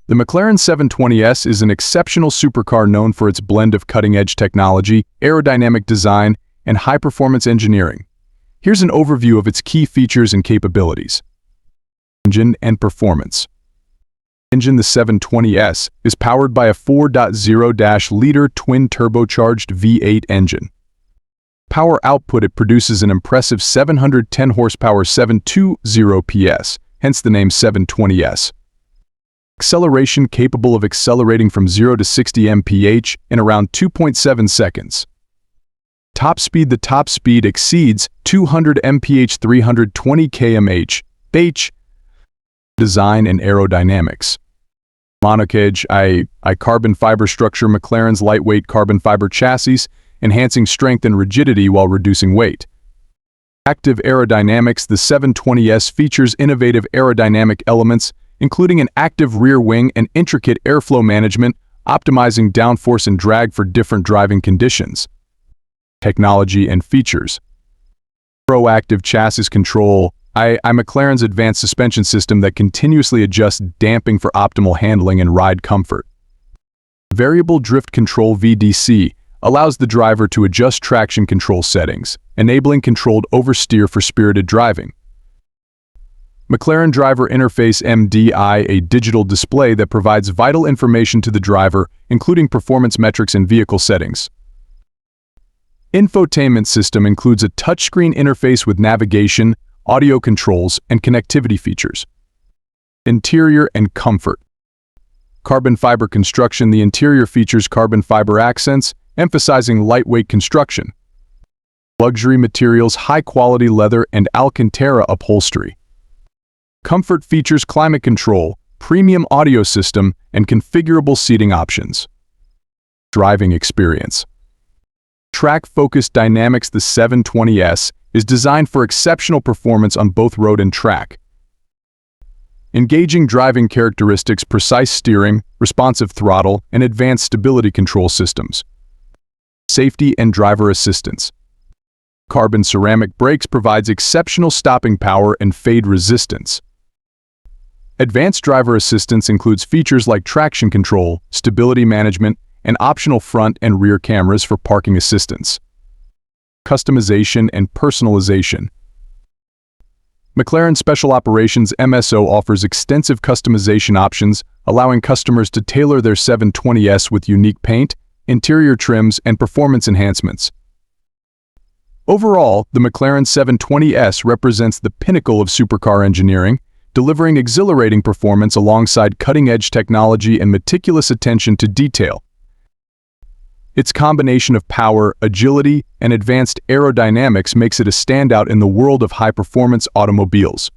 The McLaren 720S is an exceptional supercar known for its blend of cutting-edge technology, aerodynamic design, and high-performance engineering. Here's an overview of its key features and capabilities. Engine and performance. The 720S is powered by a 4.0-liter twin-turbocharged V8 engine. Power output: it produces an impressive 710 horsepower, 720 PS, hence the name 720S. Acceleration: capable of accelerating from 0 to 60 mph in around 2.7 seconds. Top speed: the top speed exceeds 200 mph, 320 km/h. Design and aerodynamics. Monocoque, carbon fiber structure. McLaren's lightweight carbon fiber chassis, enhancing strength and rigidity while reducing weight. Active aerodynamics: the 720S features innovative aerodynamic elements, including an active rear wing and intricate airflow management, optimizing downforce and drag for different driving conditions. Technology and features. Proactive chassis control. McLaren's advanced suspension system that continuously adjusts damping for optimal handling and ride comfort. Variable drift control (VDC) allows the driver to adjust traction control settings, enabling controlled oversteer for spirited driving. McLaren Driver Interface (MDI), a digital display that provides vital information to the driver, including performance metrics and vehicle settings. Infotainment system includes a touchscreen interface with navigation, audio controls, and connectivity features. Interior and comfort. Carbon fiber construction: the interior features carbon fiber accents, emphasizing lightweight construction. Luxury materials: high-quality leather and Alcantara upholstery. Comfort features climate control, premium audio system, and configurable seating options. Driving experience. Track-focused dynamics: the 720S is designed for exceptional performance on both road and track. Engaging driving characteristics: precise steering, responsive throttle, and advanced stability control systems. Safety and driver assistance. Carbon ceramic brakes provides exceptional stopping power and fade resistance. Advanced driver assistance includes features like traction control, stability management, and optional front and rear cameras for parking assistance. Customization and personalization. McLaren Special Operations (MSO) offers extensive customization options, allowing customers to tailor their 720S with unique paint, interior trims, and performance enhancements. Overall, the McLaren 720S represents the pinnacle of supercar engineering, delivering exhilarating performance alongside cutting-edge technology and meticulous attention to detail. Its combination of power, agility, and advanced aerodynamics makes it a standout in the world of high-performance automobiles.